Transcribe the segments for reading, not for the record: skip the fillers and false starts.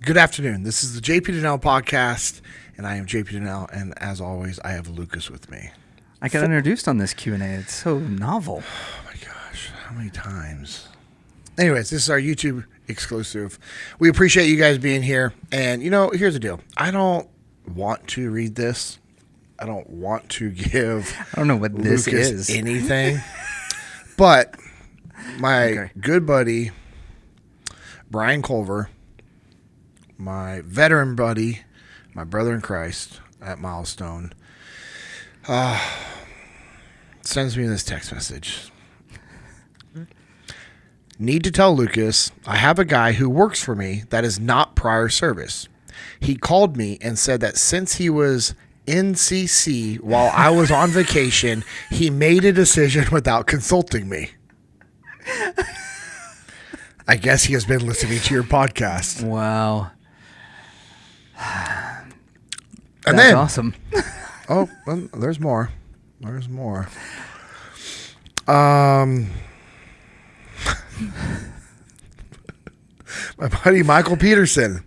Good afternoon. This is the JP Dinnell podcast, and I am JP Dinnell, and as always, I have Lucas with me. I got introduced on this Q&A. It's so novel. Oh my gosh, how many times? Anyways, this is our YouTube exclusive. We appreciate you guys being here, and here's the deal. I don't want to read this. I don't want to give I don't know what this Lucas is. anything, but my good buddy, Brian Culver, my veteran buddy, my brother in Christ at Milestone, sends me this text message. Need to tell Lucas, I have a guy who works for me that is not prior service. He called me and said that since he was NCC while I was on vacation, he made a decision without consulting me. I guess he has been listening to your podcast. Wow. And That's then, awesome. oh, well, there's more. There's more. My buddy Michael Peterson.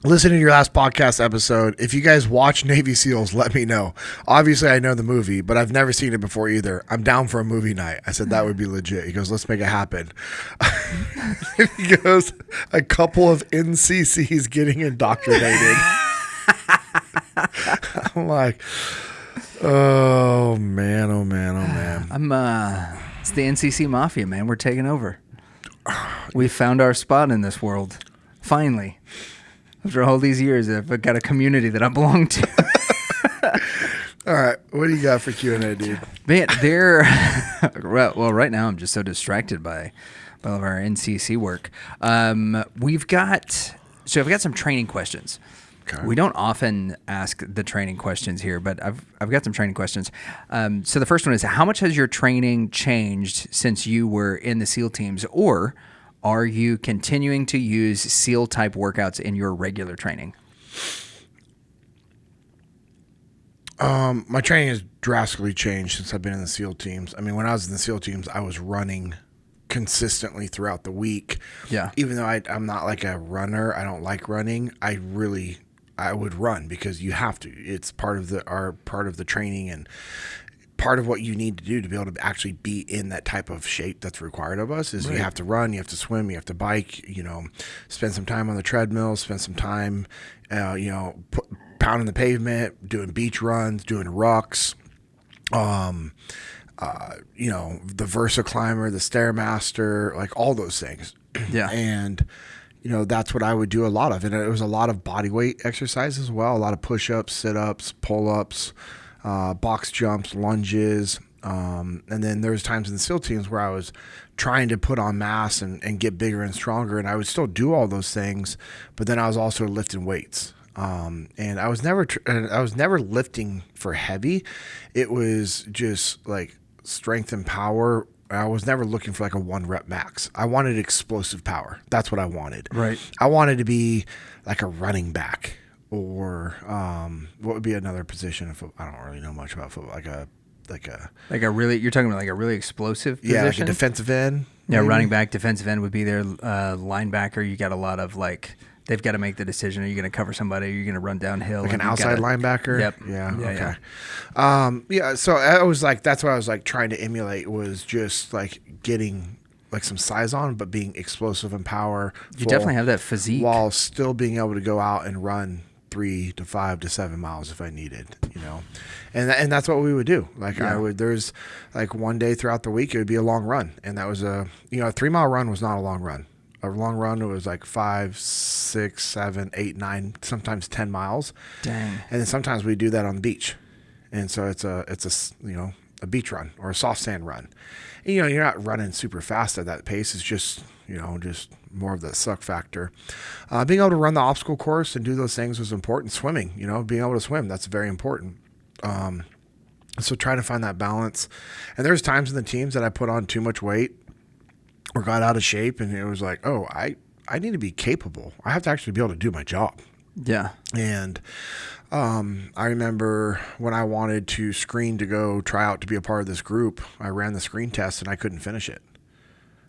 Listen to your last podcast episode. If you guys watch Navy SEALs, let me know. Obviously, I know the movie, but I've never seen it before either. I'm down for a movie night. I said that would be legit. He goes, let's make it happen. He goes, a couple of NCCs getting indoctrinated. I'm like, oh man, oh man, oh man. It's the NCC Mafia, man. We're taking over. We found our spot in this world. Finally. After all these years, I've got a community that I belong to. All right. What do you got for Q&A, dude? Man, well, right now I'm just so distracted by all of our NCC work. I've got some training questions. Okay. We don't often ask the training questions here, but I've got some training questions. So the first one is, how much has your training changed since you were in the SEAL teams, or are you continuing to use SEAL-type workouts in your regular training? My training has drastically changed since I've been in the SEAL teams. I mean, when I was in the SEAL teams, I was running consistently throughout the week. Yeah. Even though I'm not like a runner, I don't like running. I would run because you have to. It's part of the training and part of what you need to do to be able to actually be in that type of shape that's required of us is right. You have to run, you have to swim, you have to bike, spend some time on the treadmill, spend some time, pounding the pavement, doing beach runs, doing rucks, the Versa climber, the Stairmaster, like all those things. Yeah. And, that's what I would do a lot of. And it was a lot of body weight exercise as well, a lot of push-ups, sit-ups, pull-ups, box jumps, lunges. And then there was times in the SEAL teams where I was trying to put on mass and get bigger and stronger. And I would still do all those things, but then I was also lifting weights. And I was never lifting for heavy. It was just like strength and power. I was never looking for like a 1 rep max. I wanted explosive power. That's what I wanted. Right. I wanted to be like a running back. Or what would be another position? I don't really know much about football. You're talking about like a really explosive position? Yeah, like a defensive end. Yeah, maybe? running back, defensive end would be their linebacker. You got a lot of they've got to make the decision. Are you going to cover somebody? Are you going to run downhill? Like an outside linebacker? Yep. Yeah, okay. So I was like, that's what I was like trying to emulate was just like getting like some size on, but being explosive and power. You definitely have that physique. While still being able to go out and run 3 to 5 to 7 miles if I needed, and that's what we would do. Like there's like one day throughout the week, it would be a long run. And that was a 3 mile run was not a long run. A long run was like 5, 6, 7, 8, 9, sometimes 10 miles. Dang. And then sometimes we do that on the beach. And so it's a beach run or a soft sand run. And, you're not running super fast at that pace. It's just more of the suck factor. Being able to run the obstacle course and do those things was important. Swimming, being able to swim, that's very important. So trying to find that balance. And there's times in the teams that I put on too much weight or got out of shape, and it was like, oh, I need to be capable. I have to actually be able to do my job. Yeah. And I remember when I wanted to screen to go try out to be a part of this group, I ran the screen test and I couldn't finish it.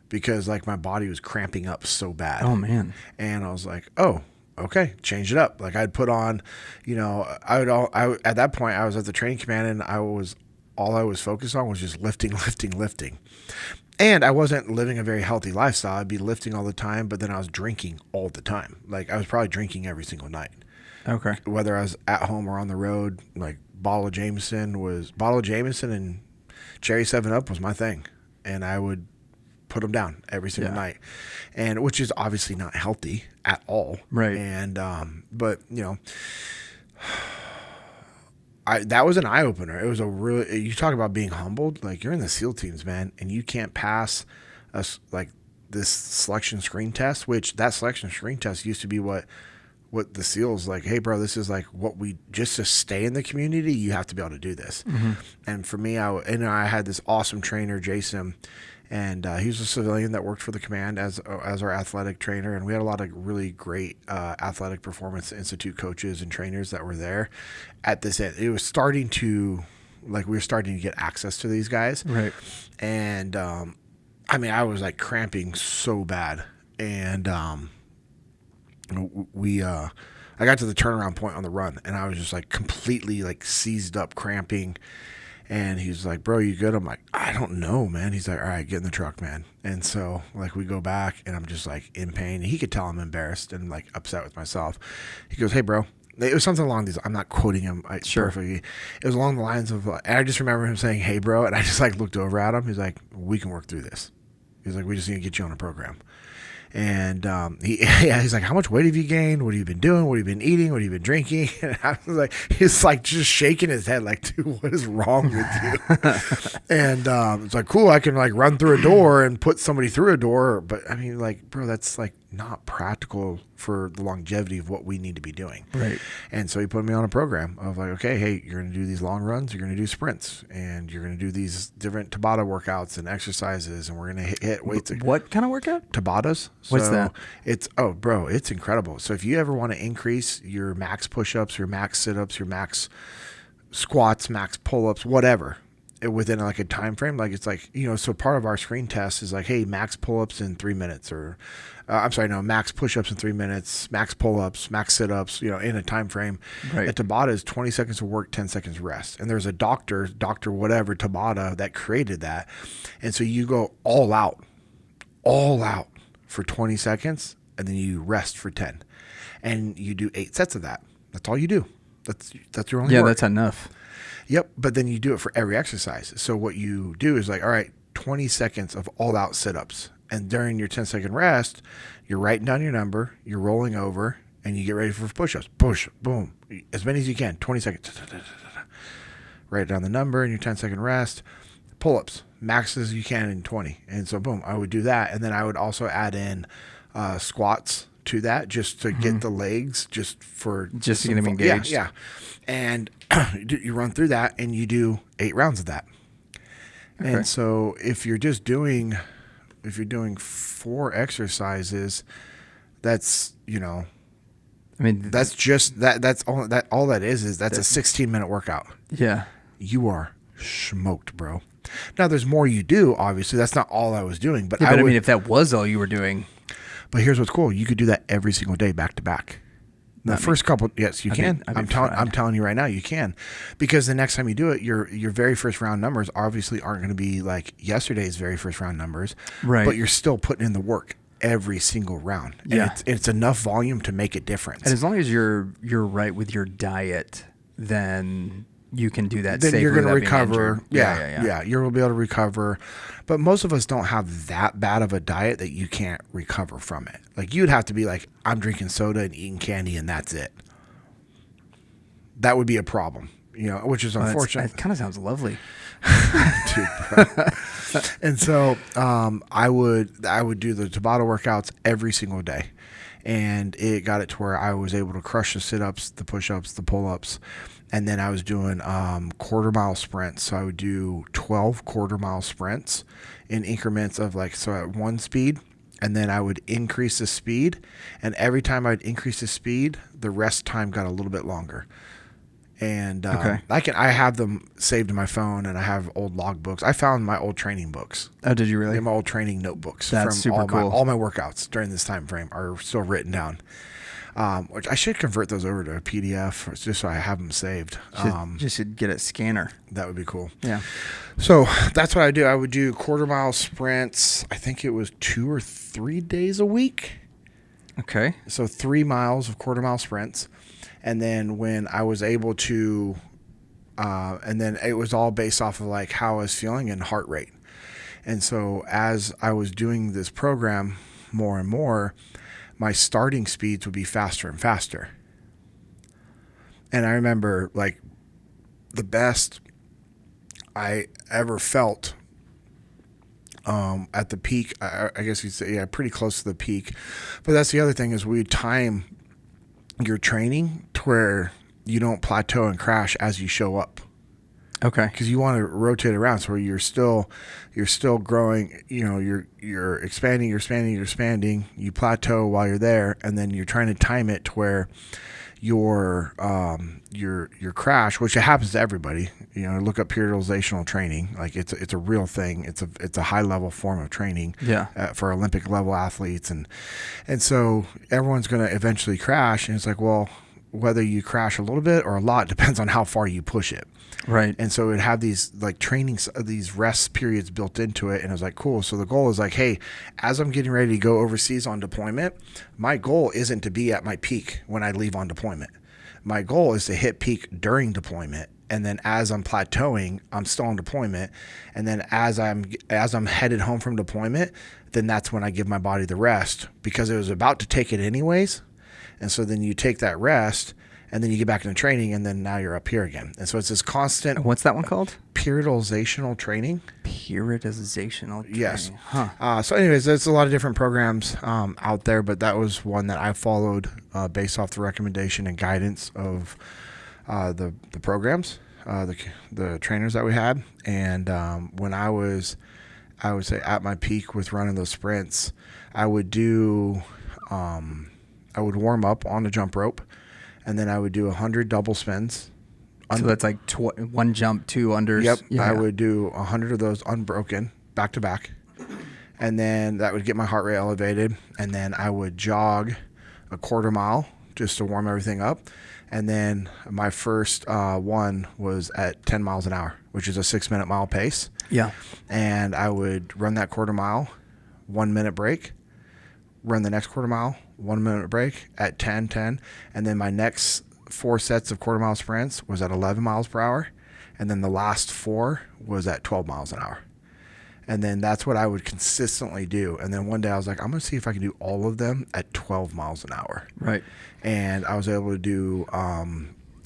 because like my body was cramping up so bad. Oh man. And I was like, oh, okay, change it up. Like I'd put on, at that point I was at the training command and all I was focused on was just lifting. And I wasn't living a very healthy lifestyle. I'd be lifting all the time, but then I was drinking all the time. Like I was probably drinking every single night. Okay. Whether I was at home or on the road, like bottle of Jameson and cherry 7-Up was my thing. And I would put them down every single night, and which is obviously not healthy at all. Right. And, but that was an eye opener. It was you talk about being humbled. Like you're in the SEAL teams, man, and you can't pass like this selection screen test, which that selection screen test used to be what the SEALs like, hey bro, this is like what we, just to stay in the community, you have to be able to do this. Mm-hmm. And for me, I had this awesome trainer, Jason, and he was a civilian that worked for the command as our athletic trainer. And we had a lot of really great athletic performance institute coaches and trainers that were there at this end. It was starting to, like, we were starting to get access to these guys. Right. And, I was like cramping so bad. And, I got to the turnaround point on the run and I was just like completely like seized up, cramping. And he's like, bro, you good? I'm like, I don't know, man. He's like, all right, get in the truck, man. And so like we go back and I'm just like in pain. He could tell I'm embarrassed and like upset with myself. He goes, hey bro, it was something along these, I'm not quoting him perfectly. It was along the lines of, and I just remember him saying, hey bro. And I just like looked over at him. He's like, we can work through this. He's like, we just need to get you on a program. And he's like, how much weight have you gained? What have you been doing? What have you been eating? What have you been drinking? And I was like, he's like just shaking his head like, dude, what is wrong with you? And it's like, cool, I can like run through a door and put somebody through a door. But I mean, like, bro, that's like not practical for the longevity of what we need to be doing. Right. And so he put me on a program of like, okay, hey, you're going to do these long runs, you're going to do sprints, and you're going to do these different Tabata workouts and exercises, and we're going to hit weights. What kind of workout? Tabatas. What's that? It's, bro, it's incredible. So if you ever want to increase your max push-ups, your max sit-ups, your max squats, max pull-ups, whatever, within like a time frame, like it's like, so part of our screen test is like, hey, max pull-ups in 3 minutes, or max push-ups in 3 minutes, max pull-ups, max sit-ups, in a time frame. Right. At Tabata is 20 seconds of work, 10 seconds rest. And there's a doctor whatever, Tabata, that created that. And so you go all out for 20 seconds, and then you rest for 10. And you do 8 sets of that. That's all you do. That's your only work. Yeah, that's enough. Yep, but then you do it for every exercise. So what you do is like, all right, 20 seconds of all-out sit-ups. And during your 10-second rest, you're writing down your number, you're rolling over, and you get ready for push-ups. Push, boom, as many as you can, 20 seconds. Write down the number in your 10-second rest. Pull-ups, max as you can in 20. And so, boom, I would do that. And then I would also add in squats to that, just to get the legs, just to get them engaged. Yeah. And you run through that, and you do 8 rounds of that. Okay. And so if you're doing 4 exercises, that's, that's just that. That's all that. All that is that's a 16-minute workout. Yeah. You are smoked, bro. Now there's more you do. Obviously, that's not all I was doing. But I mean, if that was all you were doing. But here's what's cool: you could do that every single day, back to back. The first couple, yes, you can. I'm telling you right now, you can, because the next time you do it, your very first round numbers obviously aren't going to be like yesterday's very first round numbers, right? But you're still putting in the work every single round, and it's enough volume to make a difference. And as long as you're right with your diet, then you can do that. Then you're going to recover. Yeah. You're going to be able to recover. But most of us don't have that bad of a diet that you can't recover from it. Like you'd have to be like, I'm drinking soda and eating candy and that's it. That would be a problem, which is unfortunate. It kind of sounds lovely. Dude, bro. And so I would do the Tabata workouts every single day. And it got it to where I was able to crush the sit-ups, the push-ups, the pull-ups. And then I was doing quarter-mile sprints. So I would do 12 quarter-mile sprints in increments of at one speed. And then I would increase the speed. And every time I'd increase the speed, the rest time got a little bit longer. And Okay. I have them saved in my phone, and I have old logbooks. I found my old training books. Oh, did you really? My old training notebooks That's super all cool. all my workouts during this time frame are still written down. Which I should convert those over to a PDF just so I have them saved. Should get a scanner. That would be cool. Yeah. So that's what I do. I would do quarter mile sprints. I think it was 2 or 3 days a week. Okay. So 3 miles of quarter mile sprints. And then when I was able to, and then it was all based off of like how I was feeling and heart rate. And so as I was doing this program more and more, my starting speeds would be faster and faster. And I remember like the best I ever felt at the peak, I guess you'd say, yeah, pretty close to the peak. But that's the other thing is we time your training to where you don't plateau and crash as you show up. Okay. Because you want to rotate around so you're still growing. You know, you're expanding, you plateau while you're there, and then you're trying to time it to where your crash, which it happens to everybody. You know, look up periodizational training. Like it's a real thing. It's a high level form of training. Yeah. For Olympic level athletes, and so everyone's going to eventually crash, and it's like, well, whether you crash a little bit or a lot depends on how far you push it. Right. And so it had these like trainings, these rest periods built into it. And it was like, cool. So the goal is like, hey, as I'm getting ready to go overseas on deployment, my goal isn't to be at my peak when I leave on deployment. My goal is to hit peak during deployment. And then as I'm plateauing, I'm still on deployment. And then as I'm headed home from deployment, then that's when I give my body the rest, because it was about to take it anyways. And so then you take that rest, and then you get back into training, and then now you're up here again. And so it's this constant. What's that one called? Periodizational training. Periodizational training. Yes. Huh. So anyways, there's a lot of different programs out there, but that was one that I followed based off the recommendation and guidance of the programs, the trainers that we had. And when I would say at my peak with running those sprints, I would do, I would warm up on the jump rope. And then I would do 100 double spins. So that's like one jump, 2 unders. Yep. Yeah. I would do 100 of those unbroken, back to back. And then that would get my heart rate elevated. And then I would jog a quarter mile just to warm everything up. And then my first one was at 10 miles an hour, which is a 6-minute mile pace. Yeah. And I would run that quarter mile, 1 minute break, run the next quarter mile, 1 minute break at 10. And then my next 4 sets of quarter mile sprints was at 11 miles per hour. And then the last 4 was at 12 miles an hour. And then that's what I would consistently do. And then one day I was like, I'm going to see if I can do all of them at 12 miles an hour. Right. And I was able to do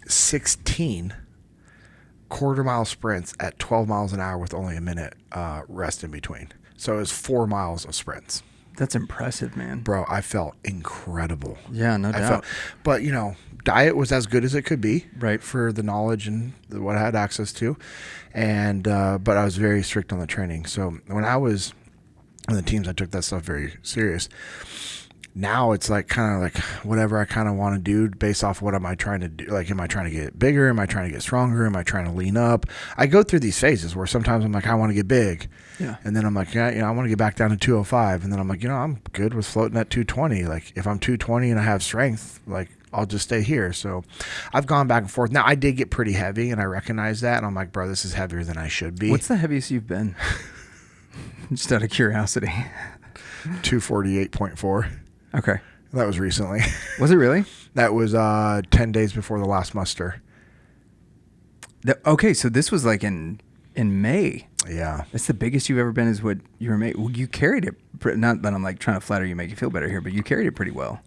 16 quarter mile sprints at 12 miles an hour with only a minute rest in between. So it was 4 miles of sprints. That's impressive, man. Bro, I felt incredible. Yeah, no doubt. But, you know, diet was as good as it could be. Right. For the knowledge and what I had access to. And, but I was very strict on the training. So when I was on the teams, I took that stuff very serious. Now it's like kind of like whatever I kind of want to do based off what am I trying to do? Like, am I trying to get bigger? Am I trying to get stronger? Am I trying to lean up? I go through these phases where sometimes I'm like, I want to get big. Yeah. And then I'm like, yeah, you know, I want to get back down to 205. And then I'm like, you know, I'm good with floating at 220. Like if I'm 220 and I have strength, like I'll just stay here. So I've gone back and forth. Now I did get pretty heavy and I recognize that. And I'm like, bro, this is heavier than I should be. What's the heaviest you've been? Just out of curiosity. 248.4. Okay. That was recently. Was it really? That was 10 days before the last muster. Okay, so this was like in May. Yeah. That's the biggest you've ever been is what you were made. Well, you carried it. Not that I'm like trying to flatter you, make you feel better here, but you carried it pretty well.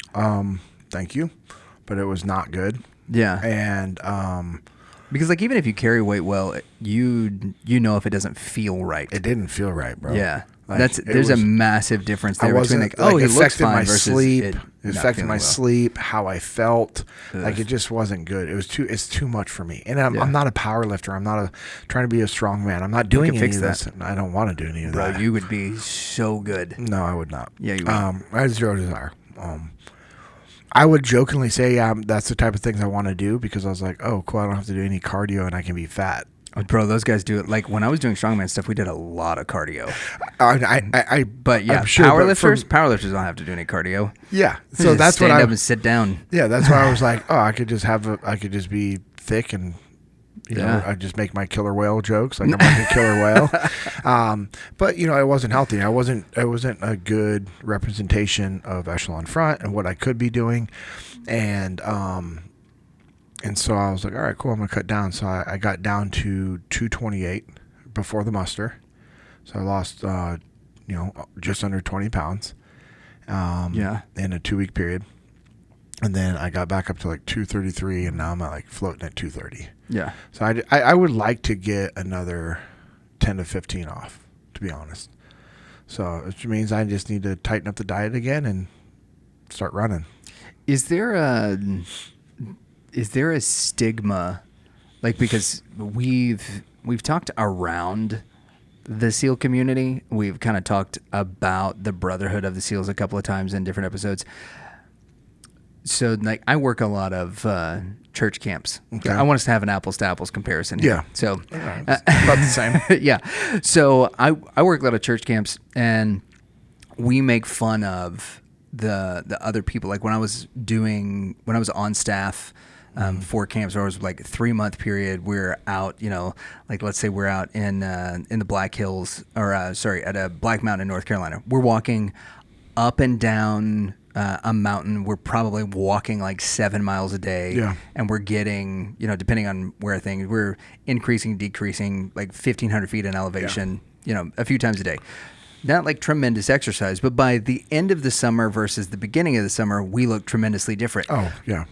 Thank you. But it was not good. Yeah. And because like even if you carry weight well, you know if it doesn't feel right. it didn't feel right, bro. Yeah. Like, There's a massive difference there between like, oh, he looks fine my versus sleep. it It not affected feeling my well. sleep, how I felt. Ugh. Like it just wasn't good. It's too much for me. And I'm not a power lifter. I'm not trying to be a strong man. I'm not doing any of this. I don't want to do any of Bro, that. you would be so good. No, I would not. Yeah, you would. I had zero desire. I would jokingly say, yeah, that's the type of things I want to do, because I was like, oh, cool, I don't have to do any cardio and I can be fat. Oh, bro, those guys do it. Like when I was doing strongman stuff, we did a lot of cardio. But yeah, I'm sure, powerlifters don't have to do any cardio. Yeah, They so just that's what stand I up and sit down. Yeah, that's why I was like, oh, I could just be thick and, you know, Yeah. I just make my killer whale jokes like I'm like a killer whale. But you know, it wasn't healthy. I wasn't a good representation of Echelon Front and what I could be doing, and so I was like, all right, cool, I'm gonna cut down. So I got down to 228 before the muster. So I lost, just under 20 pounds. In a 2-week period. And then I got back up to like 233, and now I'm at like floating at 230. Yeah. So I would like to get another 10 to 15 off, to be honest. So which means I just need to tighten up the diet again and start running. Is there a stigma, like, because we've talked around the SEAL community. We've kind of talked about the brotherhood of the SEALs a couple of times in different episodes. So, like, I work a lot of church camps. Okay. I want us to have an apples to apples comparison here. Yeah. So, It's about the same. yeah. So I work a lot of church camps, and we make fun of the other people. Like when I was on staff for camps, where it was like a 3-month period, we're out, like let's say we're out in the Black Hills, or at a Black Mountain in North Carolina. We're walking up and down a mountain. We're probably walking like 7 miles a day. Yeah. And we're getting, depending on where things, we're increasing, decreasing like 1,500 feet in elevation, a few times a day. Not like tremendous exercise, but by the end of the summer versus the beginning of the summer, we look tremendously different. Oh, yeah.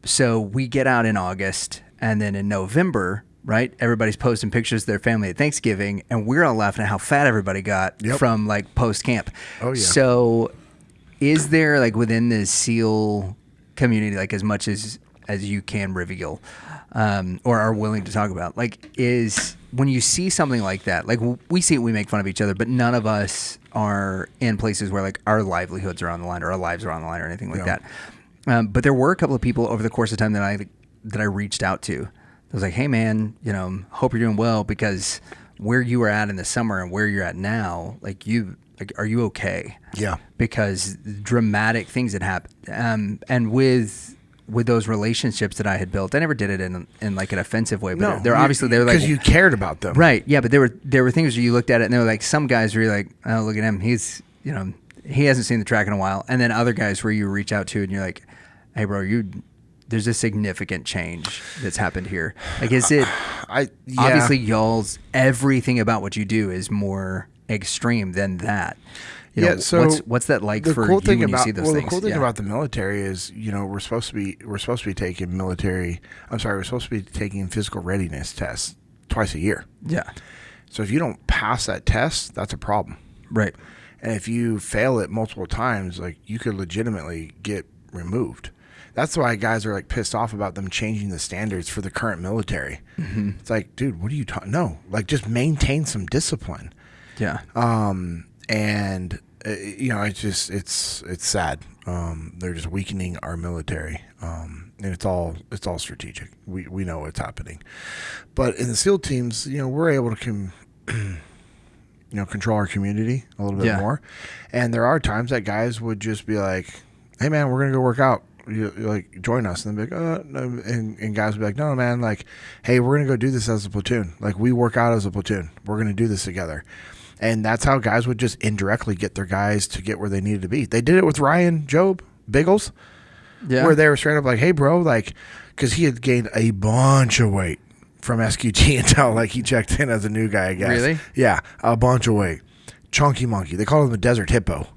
So we get out in August, and then in November, right, everybody's posting pictures of their family at Thanksgiving, and we're all laughing at how fat everybody got from like post camp. Oh, yeah. So is there, like, within the SEAL community, like, as much as you can reveal or are willing to talk about, like, is when you see something like that, like we see it, we make fun of each other, but none of us are in places where like our livelihoods are on the line or our lives are on the line or anything like that. But there were a couple of people over the course of time that I reached out to. I was like, hey man, hope you're doing well, because where you were at in the summer and where you're at now, are you okay? Yeah. Because dramatic things had happened. And with those relationships that I had built, I never did it in like an offensive way, but they're obviously, they were like, because you cared about them. Right. Yeah. But there were things where you looked at it and they were like, some guys were like, oh, look at him. He's, he hasn't seen the track in a while. And then other guys where you reach out to and you're like, hey bro, there's a significant change that's happened here. Like, is it, obviously y'all's, everything about what you do is more extreme than that. So what's that like for you when you see those things? The cool thing about the military is, we're supposed to be taking physical readiness tests twice a year. Yeah. So if you don't pass that test, that's a problem. Right. And if you fail it multiple times, like, you could legitimately get removed. That's why guys are like pissed off about them changing the standards for the current military. Mm-hmm. It's like, dude, what are you talking? No, like, just maintain some discipline. Yeah. And it's sad. They're just weakening our military. And it's all strategic. We know what's happening. But in the SEAL teams, we're able to control our community a little bit more. And there are times that guys would just be like, hey man, we're going to go work out. You like, join us. And they'd be like, no. And guys would be like, no, man, like, hey, we're going to go do this as a platoon. Like, we work out as a platoon. We're going to do this together. And that's how guys would just indirectly get their guys to get where they needed to be. They did it with Ryan Job Biggles, where they were straight up like, hey, bro, like, because he had gained a bunch of weight from SQT until, like, he checked in as a new guy, I guess. Really? Yeah, a bunch of weight. Chunky Monkey. They called him the Desert Hippo.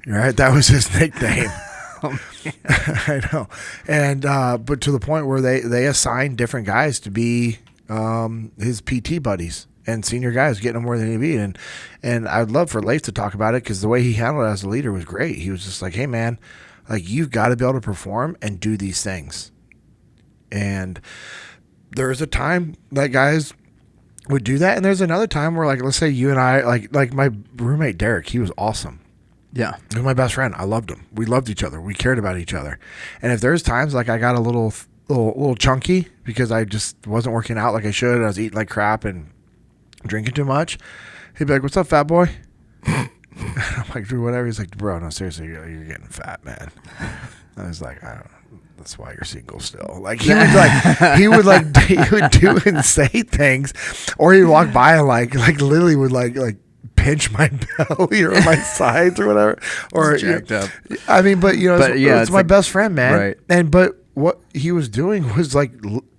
Right? That was his nickname. Oh, I know. And but to the point where they assigned different guys to be his PT buddies and senior guys, getting them where they need to be. And I'd love for Leif to talk about it, because the way he handled it as a leader was great. He was just like, hey man, like, you've got to be able to perform and do these things. And there's a time that guys would do that, and there's another time where, like, let's say you and I, like my roommate Derek, he was awesome. Yeah. He was my best friend. I loved him. We loved each other. We cared about each other. And if there's times like I got a little chunky because I just wasn't working out like I should, I was eating like crap and drinking too much, he'd be like, "What's up, fat boy?" I'm like, "Dude, whatever." He's like, "Bro, no, seriously, you're getting fat, man." I was like, "I don't know. That's why you're single still." Like he would do and say things, or he'd walk by and like literally would like pinch my belly or my sides or whatever, or jacked up. I mean, but it's my like, best friend, man. Right. But what he was doing was like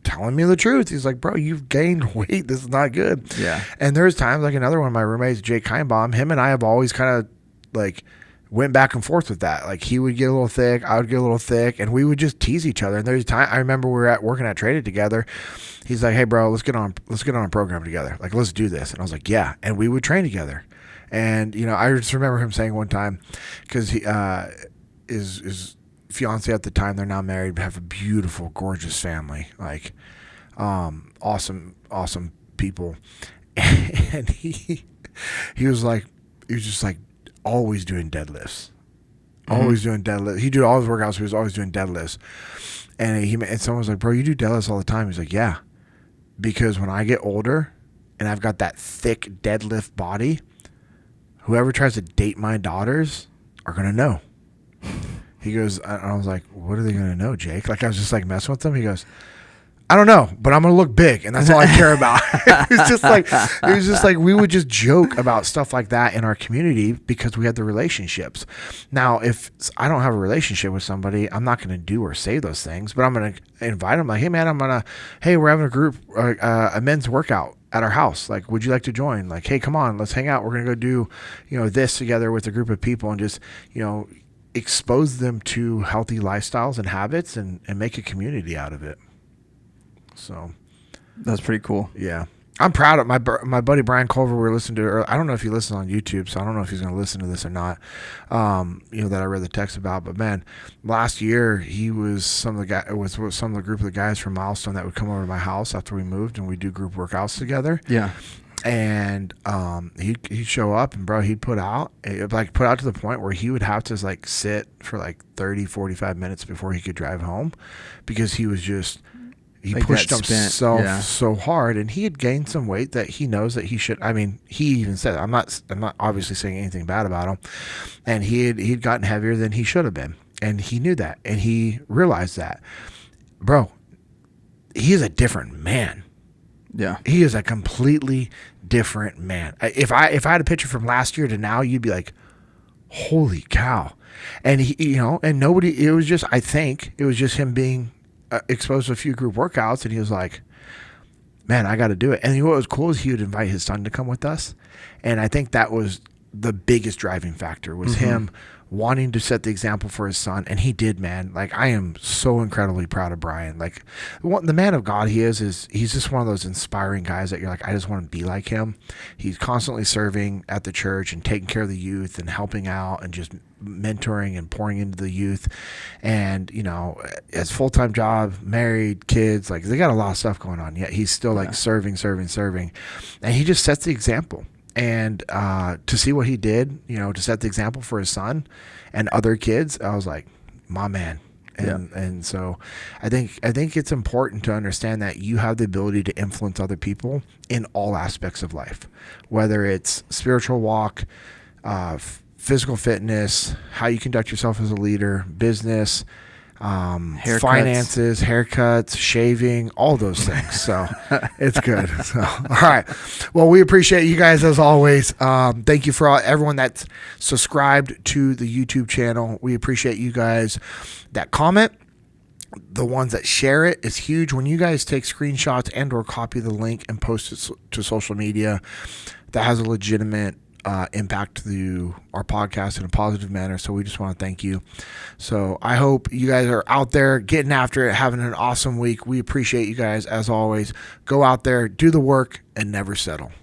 telling me the truth. He's like, "Bro, you've gained weight. This is not good." Yeah. And there's times like another one of my roommates, Jake Kinebaum, him and I have always kind of like went back and forth with that. Like he would get a little thick, I would get a little thick, and we would just tease each other. And there's time I remember we were working at Traded together. He's like, "Hey, bro, let's get on a program together. Like, let's do this." And I was like, "Yeah." And we would train together. And I just remember him saying one time, because he his fiance at the time, they're now married, but have a beautiful, gorgeous family, like awesome people. And he was just like always doing deadlifts. Always doing deadlifts. He did all his workouts, so he was always doing deadlifts. And someone was like, "Bro, you do deadlifts all the time." He's like, "Yeah, because when I get older and I've got that thick deadlift body, whoever tries to date my daughters are going to know." He goes, I was like, "What are they going to know, Jake?" Like I was just like messing with him. He goes, "I don't know, but I'm going to look big, and that's all I care about." It was just like we would just joke about stuff like that in our community because we had the relationships. Now, if I don't have a relationship with somebody, I'm not going to do or say those things, but I'm going to invite them like, "Hey man, hey, we're having a group, a men's workout at our house. Like, would you like to join? Like, hey, come on, let's hang out. We're going to go do, this together with a group of people and just, expose them to healthy lifestyles and habits and make a community out of it." So that's pretty cool. Yeah. I'm proud of my buddy Brian Culver. We were listening to earlier. I don't know if he listens on YouTube, so I don't know if he's going to listen to this or not. That I read the text about. But man, last year he was some of the group of the guys from Milestone that would come over to my house after we moved, and we do group workouts together. Yeah. And he'd show up, and bro, he'd put out to the point where he would have to like sit for like 30, 45 minutes before he could drive home, because he was just. He like pushed himself so hard, and he had gained some weight that he knows that he should. I mean, he even said, I'm not obviously saying anything bad about him, and he'd gotten heavier than he should have been, and he knew that, and he realized that, bro, he is a different man. Yeah, he is a completely different man. If I had a picture from last year to now, you'd be like, holy cow. And he, and nobody. It was just, I think it was just him being exposed to a few group workouts, and he was like, "Man, I got to do it." And what was cool is he would invite his son to come with us, and I think that was the biggest driving factor was him wanting to set the example for his son, and he did, man. Like, I am so incredibly proud of Brian. Like, the man of God he is he's just one of those inspiring guys that you're like, I just want to be like him. He's constantly serving at the church and taking care of the youth and helping out and just mentoring and pouring into the youth, and as full-time job, married, kids, like they got a lot of stuff going on, yet he's still like serving, and he just sets the example. And to see what he did, to set the example for his son and other kids, I was like, my man. And so I think it's important to understand that you have the ability to influence other people in all aspects of life, whether it's spiritual walk, physical fitness, how you conduct yourself as a leader, business, finances, haircuts, shaving, all those things. So it's good. So, all right. Well, we appreciate you guys as always. Thank you for everyone that's subscribed to the YouTube channel. We appreciate you guys that comment. The ones that share it is huge. When you guys take screenshots and or copy the link and post it to social media, that has a legitimate impact to our podcast in a positive manner. So we just want to thank you. So I hope you guys are out there getting after it, having an awesome week. We appreciate you guys as always. Go out there, do the work, and never settle.